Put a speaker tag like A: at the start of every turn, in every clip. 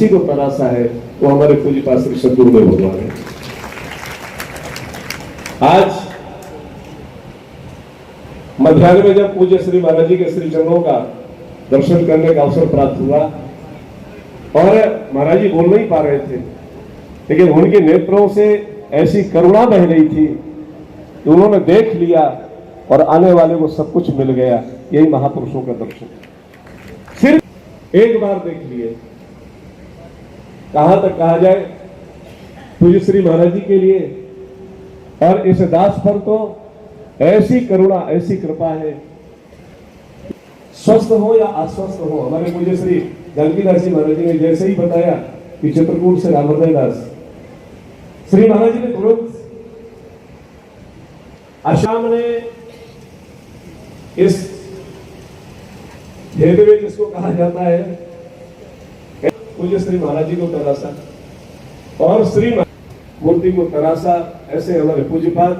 A: इसी को तरासा है वो हमारे पूज्य पास श्री सद्गुरुदेव भगवान है। आज मध्यान्ह में जब पूज्य श्री महाराज जी के श्री चरणों का दर्शन करने का अवसर प्राप्त हुआ और महाराज जी बोल नहीं पा रहे थे, लेकिन उनके नेत्रों से ऐसी करुणा बह रही थी कि उन्होंने देख लिया और आने वाले को सब कुछ मिल गया। यही महापुरुषों का दर्शन, सिर्फ एक बार देख लिए। कहां तक कहा जाए, पूज्य श्री महाराज जी के लिए और इस दास पर तो ऐसी करुणा ऐसी कृपा है। स्वस्थ हो या अस्वस्थ हो, हमारे पूज्य श्री जानकीदास जी महाराज जी ने जैसे ही बताया कि चित्रकूट से रामहृदय दास, श्री महाराज जी ने तुरंत आश्रम ने इस भेदवे जिसको कहा जाता है पूज्य श्री महाराज जी को तरासा और श्री मूर्ति को तरासा। ऐसे हमारे पूज्यपाद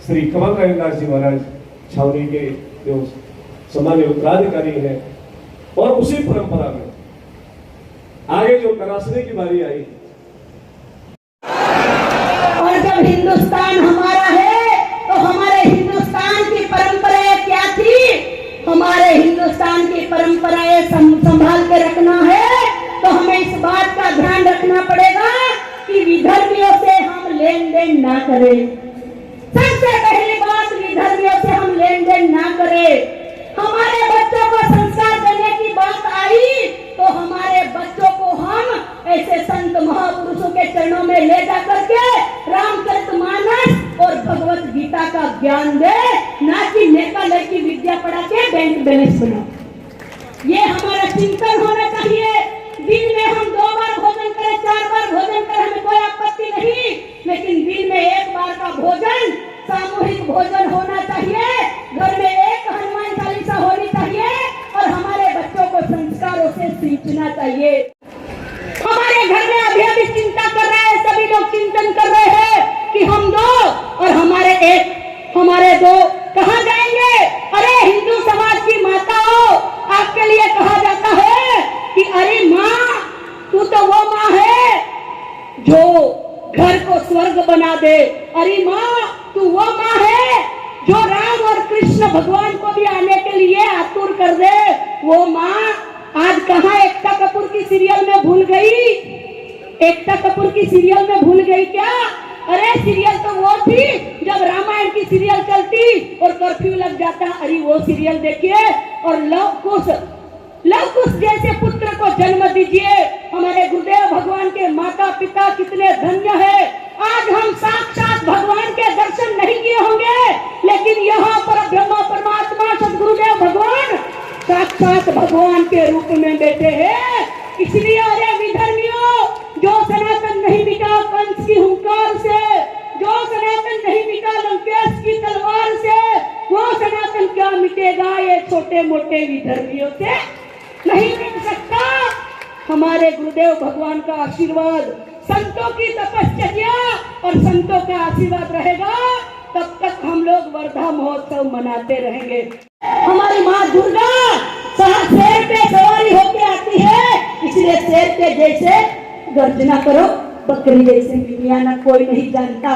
A: श्री कमल नारायण दास जी महाराज छावनी के जो सामान्य उत्तराधिकारी हैं, और उसी परंपरा में आगे जो तरासने की बारी आई।
B: और जब हिंदुस्तान हमारा है तो हमारे हिंदुस्तान की परंपराएं क्या थी? हमारे हिंदुस्तान की परंपराएं संभाल के रखना है तो हमें इस बात का ध्यान रखना पड़ेगा कि विधर्मियों से हम लेन देन ना करें। सबसे पहली बात, विधर्मियों से हम लेन देन ना करें। हमारे बच्चों को संस्कार देने की बात आई तो हमारे बच्चों को हम ऐसे संत महापुरुषों के चरणों में ले जा करके रामचरितमानस और भगवत गीता का ज्ञान दे, ना कि नेता लड़की विद्या पढ़ा के बैंक बैलेंस बना। ये हमारा चिंतन होना चाहिए। दिन में हम 2 बार भोजन करें, 4 बार भोजन करें, हमें कोई आपत्ति नहीं, लेकिन दिन में 1 बार का भोजन, सामूहिक भोजन होना चाहिए। घर में एक हनुमान चालीसा होनी चाहिए और हमारे बच्चों को संस्कारों से सींचना चाहिए। हमारे घर में अभी चिंता कर रहे हैं, सभी लोग चिंतन कर रहे हैं कि हम 2 और हमारे 1, हमारे 2 कहाँ जाएंगे? अरे हिंदू समाज की माताओं, आपके लिए कहा जाता है कि अरे माँ, तू तो वो माँ है जो घर को स्वर्ग बना दे। अरे माँ, तू वो माँ है जो राम और कृष्ण भगवान को भी आने के लिए आतुर कर दे। वो माँ आज कहाँ एकता कपूर की सीरियल में भूल गई? एकता कपूर की सीरियल में भूल गई क्या? अरे सीरियल तो वो थी जब रामायण की सीरियल चलती और कर्फ्यू लग जाता। अरे वो सीरियल देखिए और लव कुश जैसे पुत्र को जन्म दीजिए। हमारे गुरुदेव भगवान के माता पिता कितने धन्य है। आज हम साक्षात भगवान के दर्शन नहीं किए होंगे, लेकिन यहाँ पर ब्रह्मा परमात्मा सदगुरुदेव भगवान साक्षात भगवान के रूप में बैठे हैं। इसलिए अरे विधर्मियों, जो सनातन नहीं मिटा कंस की हुंकार से, जो सनातन नहीं मिटा लंकेश की तलवार से, वो सनातन क्या मिटेगा ये छोटे मोटे विधर्मियों से? नहीं मिट सकता। हमारे गुरुदेव भगवान का आशीर्वाद, संतों की तपश्चर्या और संतों का आशीर्वाद रहेगा, तब तक हम लोग वर्धा महोत्सव मनाते रहेंगे। हमारी माँ दुर्गा शेर पे सवारी होके आती है, इसलिए शेर के जैसे गर्जना करो, बकरी जैसे मियाना कोई नहीं जानता।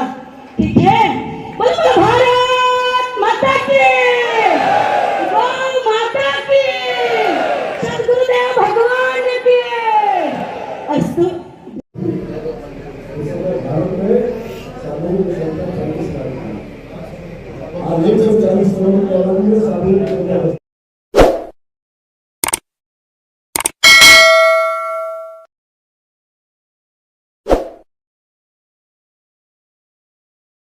B: ठीक है, बोलो भारत माता की, गौ माता की, सद्गुरुदेव भगवान की। अस्तु।
C: आज 140 करोड़